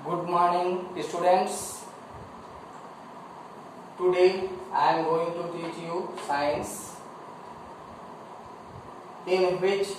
Good morning, students. Today I am going to teach you science, in which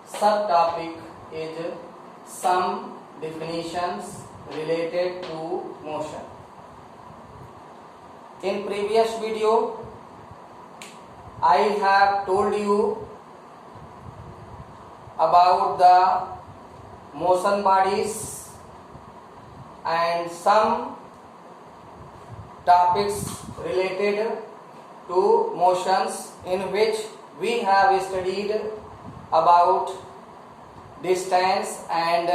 subtopic is some definitions related to motion. In previous video, I have told you about the motion bodies and some topics related to motions, in which we have studied about distance and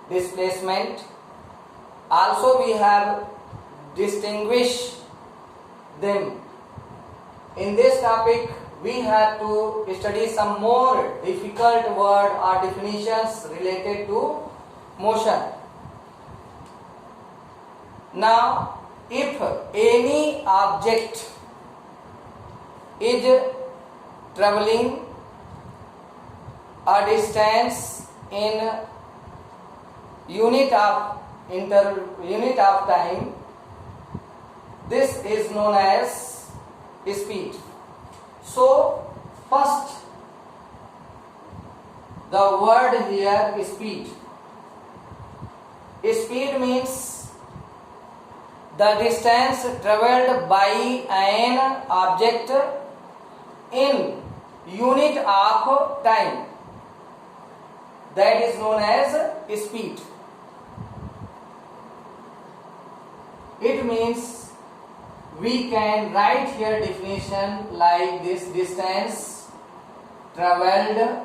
displacement. Also we have distinguished them. In this topic we have to study some more difficult word or definitions related to motion. Now, if any object is traveling a distance in unit of time, this is known as speed. So, first the word here is speed. Speed means the distance travelled by an object in unit of time, that is known as speed. It means we can write here definition like this: distance travelled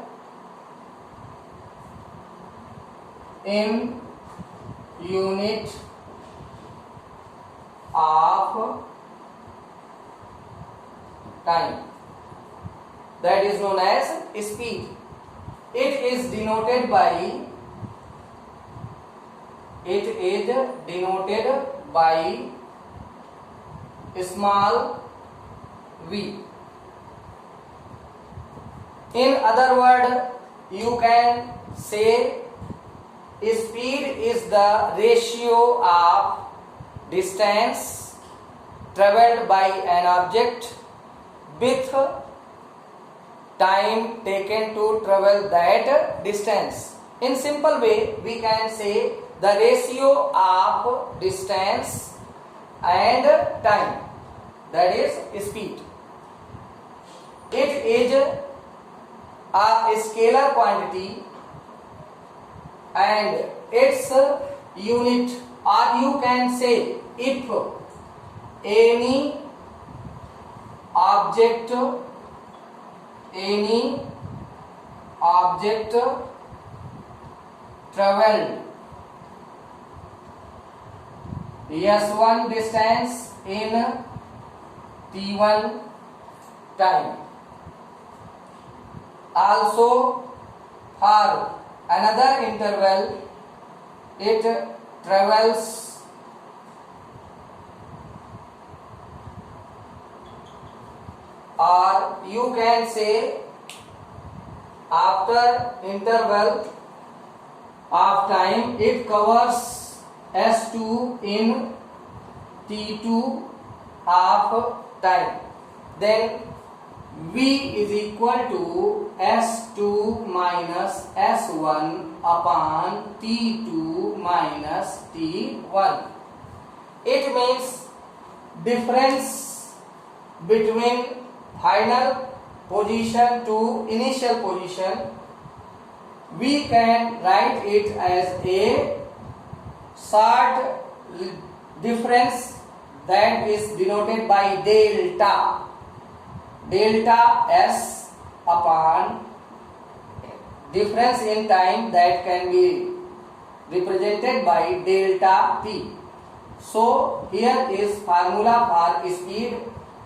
in unit of time, that is known as speed. It is denoted by small v. In other word, you can say speed is the ratio of distance travelled by an object with time taken to travel that distance. In simple way, we can say the ratio of distance and time, that is speed. It is a scalar quantity and its unit, or you can say if any object travelled s1 distance in t1 time, also for another interval it travels or you can say after interval of time it covers s2 in t2 of time, then v is equal to s2 minus s1 upon t2 minus t1. It means difference between final position to initial position. We can write it as a short difference that is denoted by delta s upon difference in time, that can be represented by delta t. So here is formula for speed,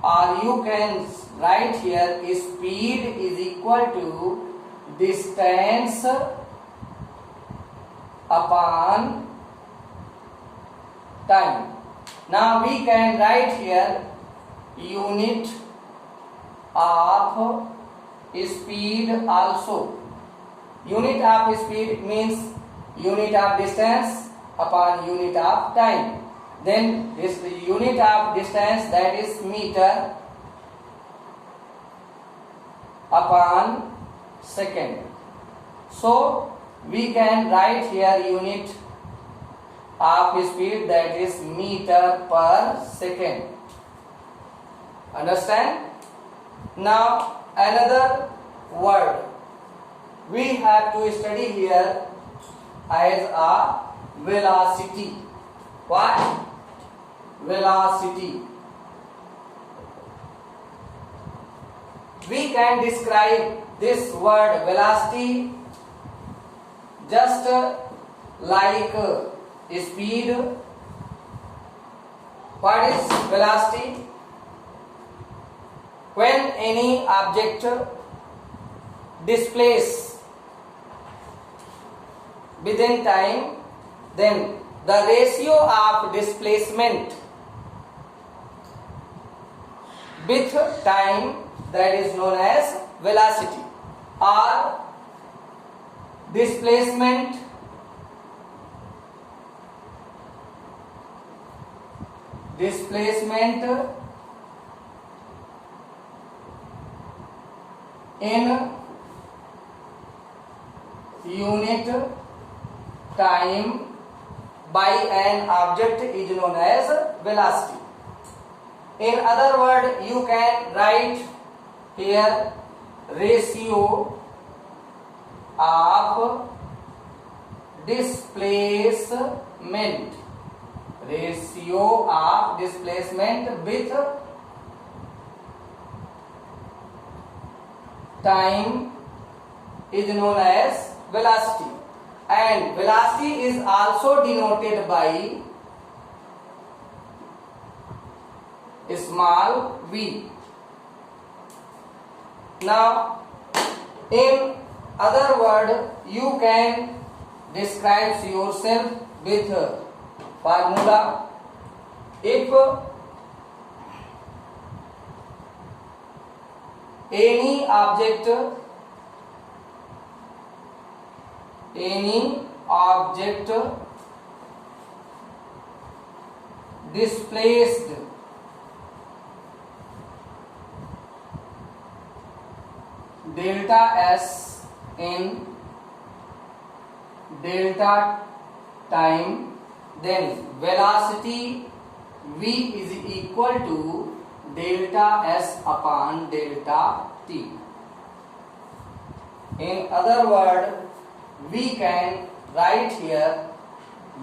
or you can write here speed is equal to distance upon time. Now we can write here unit of speed also. Unit of speed means unit of distance upon unit of time. Then this unit of distance, that is meter upon second. So we can write here unit of speed, that is meter per second. Understand? Now another word we have to study here as a velocity. What? Velocity. We can describe this word velocity just like speed. What is velocity? When any object displaces within time, then the ratio of displacement with time, that is known as velocity, or displacement in unit time by an object is known as velocity. In other words, you can write here ratio of displacement. Ratio of displacement with time is known as velocity, and velocity is also denoted by small v. Now in other word, you can describe yourself with formula. If any object displaced delta s in delta time, then velocity v is equal to delta s upon delta t. In other word, we can write here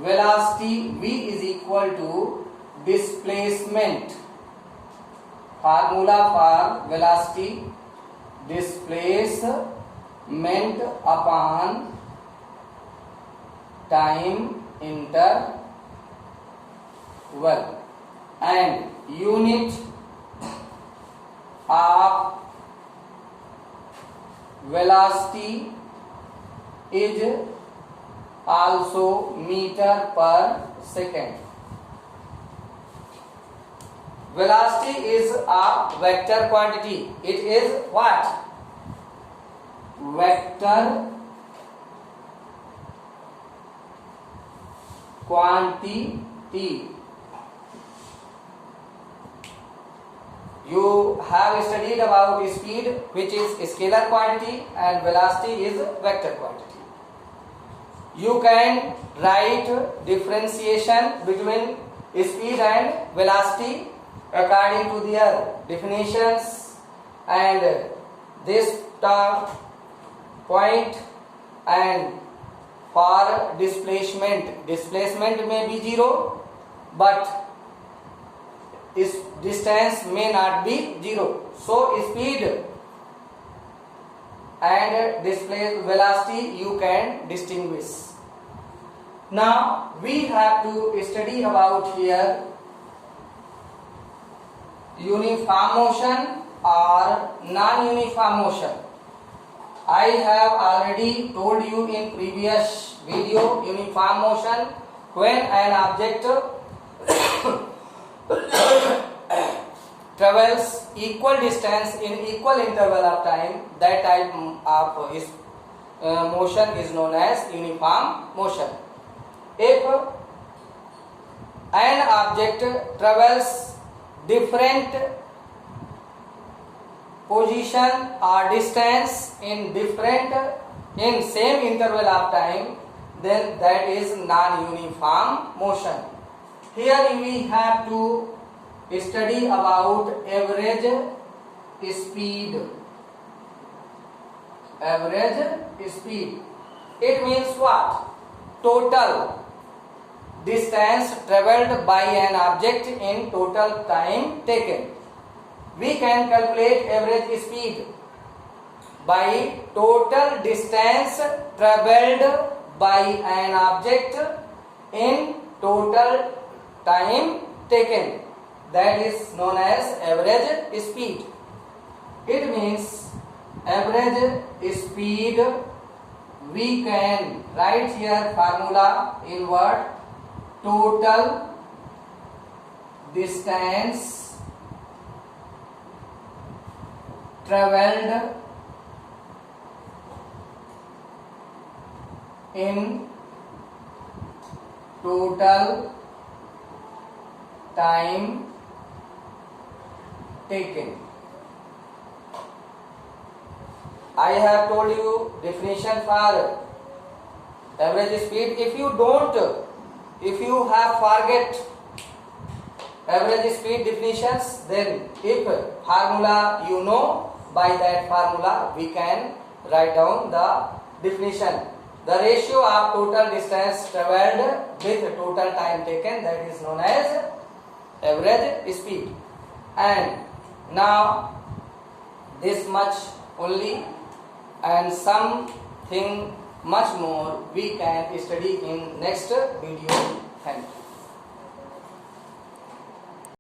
velocity v is equal to displacement. Formula for velocity: displacement upon time interval, and unit of velocity is also meter per second. Velocity is a vector quantity. It is what? Vector quantity. You have studied about speed, which is scalar quantity, and velocity is vector quantity. You can write differentiation between speed and velocity according to their definitions, and this term point, and for displacement may be 0, but its distance may not be 0. So speed and velocity you can distinguish. Now we have to study about here uniform motion or non-uniform motion. I have already told you in previous video, uniform motion, when an object travels equal distance in equal interval of time, that type of motion is known as uniform motion. If an object travels different position or distance in same interval of time, then that is non-uniform motion. Here we have to study about average speed. Average speed. It means what? Total distance traveled by an object in total time taken. We can calculate average speed by total distance traveled by an object in total time taken. That is known as average speed. It means average speed, we can write here formula in word: total distance traveled in total time taken. I have told you definition for average speed. If you have forget average speed definitions, then if formula you know, by that formula we can write down the definition. The ratio of total distance traveled with total time taken, that is known as average speed. And now this much only, and something much more we can study in next video.